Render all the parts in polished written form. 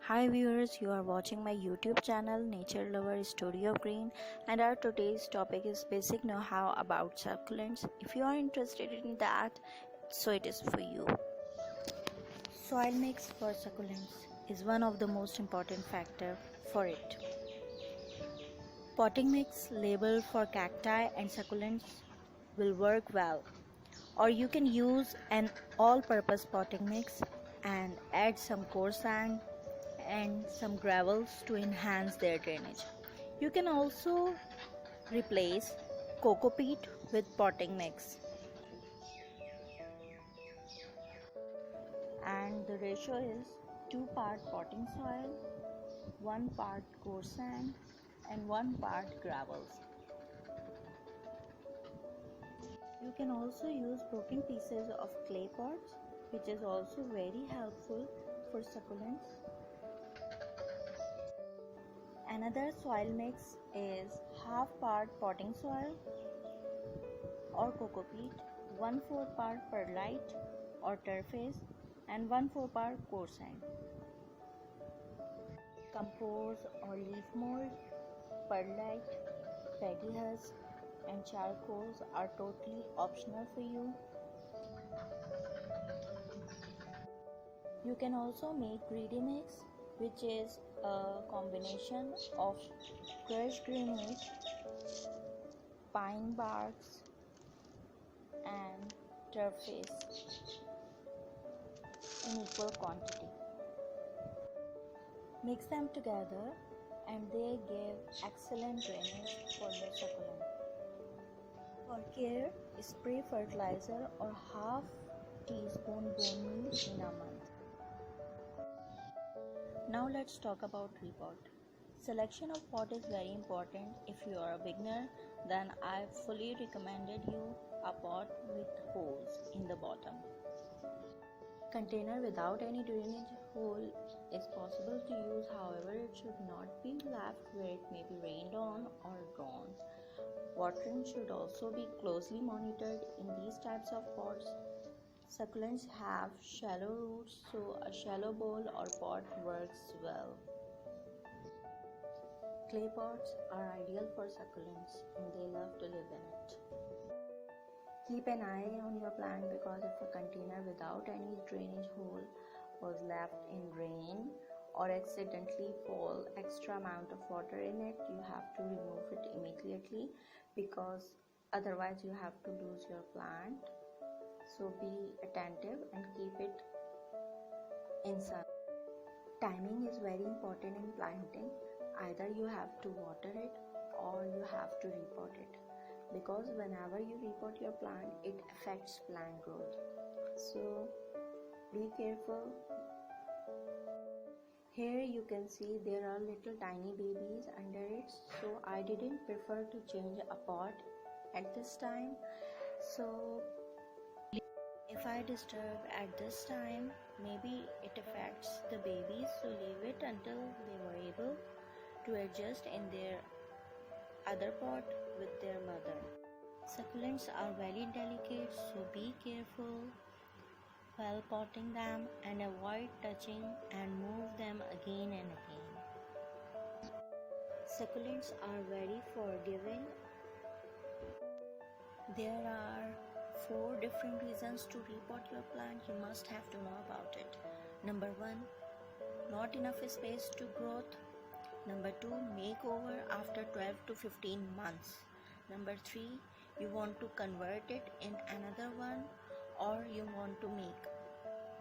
Hi viewers, you are watching my YouTube channel Nature Lover Studio Green, and our today's topic is basic know-how about succulents. If you are interested in that, so it is for you. Soil mix for succulents is one of the most important factor for it. Potting mix labeled for cacti and succulents will work well, or you can use an all-purpose potting mix and add some coarse sand and some gravels to enhance their drainage. You can also replace coco peat with potting mix, and the ratio is 2 part potting soil, 1 part coarse sand and 1 part gravels. You can also use broken pieces of clay pots, which is also very helpful for succulents. Another soil mix is half part potting soil or coco peat, 1/4 part perlite or turfase, and 1/4 part coarse sand. Compost or leaf mold, perlite, paddy husk, and charcoals are totally optional for you. You can also make greedy mix, which is a combination of crushed greennage, pine barks, and turfase in equal quantity. Mix them together and they give excellent drainage for your succulent. For care, spray fertilizer or half teaspoon bone meal in a month. Now let's talk about repot. Selection of pot is very important. If you are a beginner, then I fully recommended you a pot with holes in the bottom. Container without any drainage hole is possible to use, however it should not be left where it may be rained on or drawn. Watering should also be closely monitored in these types of pots. Succulents have shallow roots, so a shallow bowl or pot works well. Clay pots are ideal for succulents and they love to live in it. Keep an eye on your plant, because if a container without any drainage hole was left in rain or accidentally fall extra amount of water in it, you have to remove it immediately, because otherwise you have to lose your plant. So be attentive and keep it in sun. Timing is very important in planting. Either you have to water it or you have to repot it, because whenever you repot your plant, it affects plant growth. So be careful. Here you can see there are little tiny babies under it, so I didn't prefer to change a pot at this time. So if I disturb at this time, maybe it affects the babies, so leave it until they were able to adjust in their other pot with their mother. Succulents are very delicate, so be careful while potting them and avoid touching and move them again and again. Succulents are very forgiving. There are 4 different reasons to repot your plant. You must have to know about it. Number 1, not enough space to growth. Number 2, makeover after 12 to 15 months. Number 3, you want to convert it in another one, or you want to make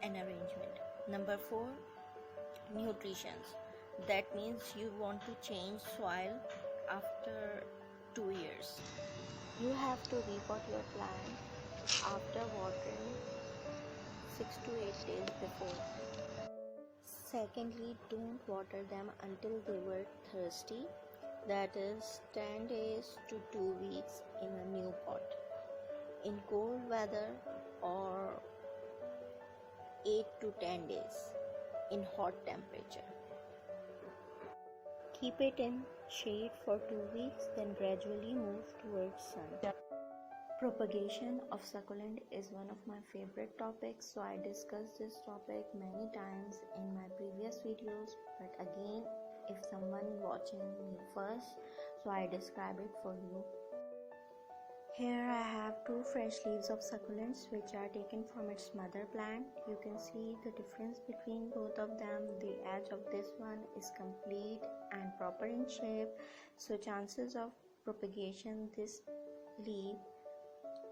an arrangement. Number 4, nutrition. That means you want to change soil after 2 years. You have to repot your plant after watering 6 to 8 days before. Secondly, don't water them until they were thirsty, that is 10 days to 2 weeks in a new pot. In cold weather, or 8 to 10 days in hot temperature. Keep it in shade for 2 weeks, then gradually move towards sun. Propagation of succulent is one of my favorite topics, so I discussed this topic many times in my previous videos, but again, if someone watching me first, so I describe it for you. Here I have two fresh leaves of succulents which are taken from its mother plant. You can see the difference between both of them. The edge of this one is complete and proper in shape, so chances of propagation this leaf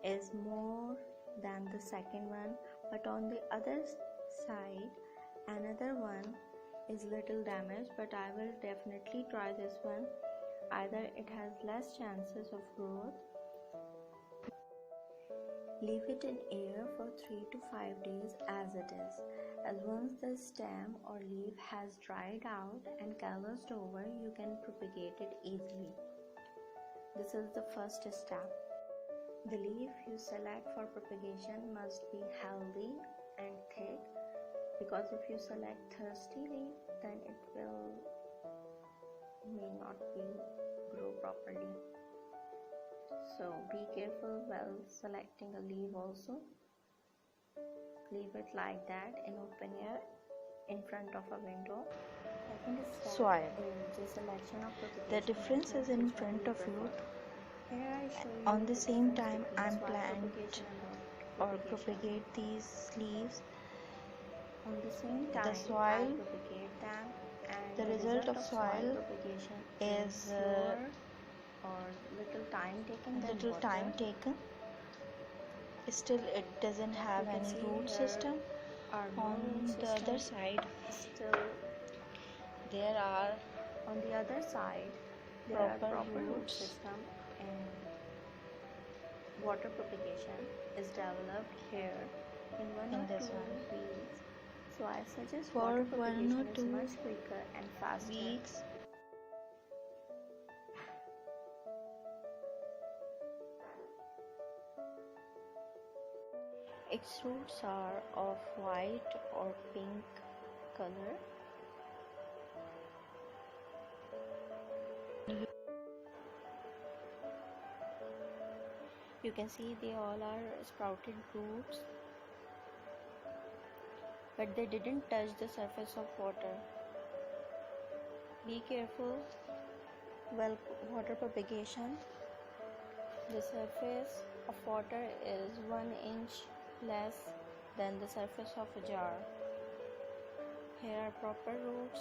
is more than the second one, but on the other side another one is little damaged, but I will definitely try this one. Either it has less chances of growth. Leave it in air for 3 to 5 days as it is, as once the stem or leaf has dried out and calloused over, you can propagate it easily. This is the first step. The leaf you select for propagation must be healthy and thick, because if you select thirsty leaf, then it may not grow properly. So be careful while selecting a leaf also. Leave it like that in open air in front of a window. Second step Soil. is the selection of propagation. The difference is in front of you. Here I show you On the same time, I'm soil plant propagation and or propagation. propagate these leaves. On the same time, The soil, I propagate them, and the result of soil propagation is slower or little time taken than little water. time taken. Still, it doesn't have You can any see root here system. our On root the system other side, still there are on the other side there proper are proper root roots. system, and water propagation is developed here in 1 or 2 this one. weeks. So I suggest For water 1 propagation or is 2 much quicker and faster. weeks, Its roots are of white or pink color. You can see they all are sprouted roots, but they didn't touch the surface of water. Be careful while water propagation. The surface of water is 1 inch less than the surface of a jar. Here are proper roots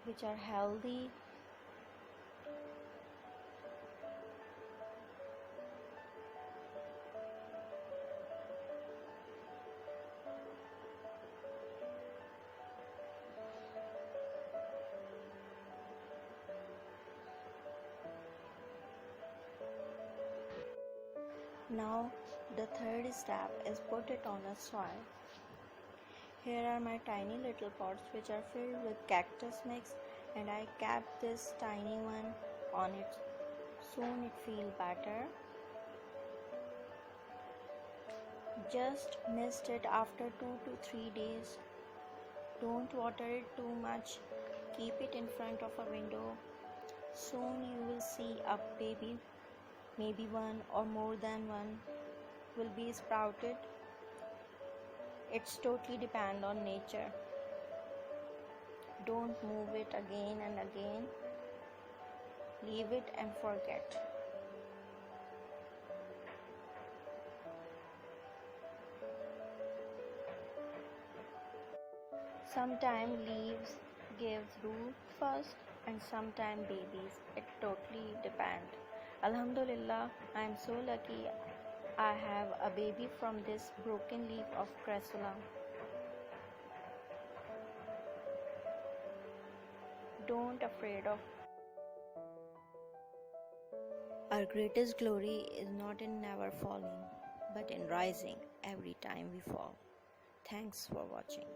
which are healthy. Now the third step is put it on a soil. Here are my tiny little pots which are filled with cactus mix, and I kept this tiny one on it. Soon it feels better. Just mist it after 2 to 3 days. Don't water it too much. Keep it in front of a window. Soon you will see a baby. Maybe one or more than one will be sprouted. It's totally depend on nature. Don't move it again and again. Leave it and forget. Sometimes leaves gives root first and sometimes babies. It totally depends. Alhamdulillah, I am so lucky I have a baby from this broken leaf of crassula. Don't afraid of. Our greatest glory is not in never falling, but in rising every time we fall. Thanks for watching.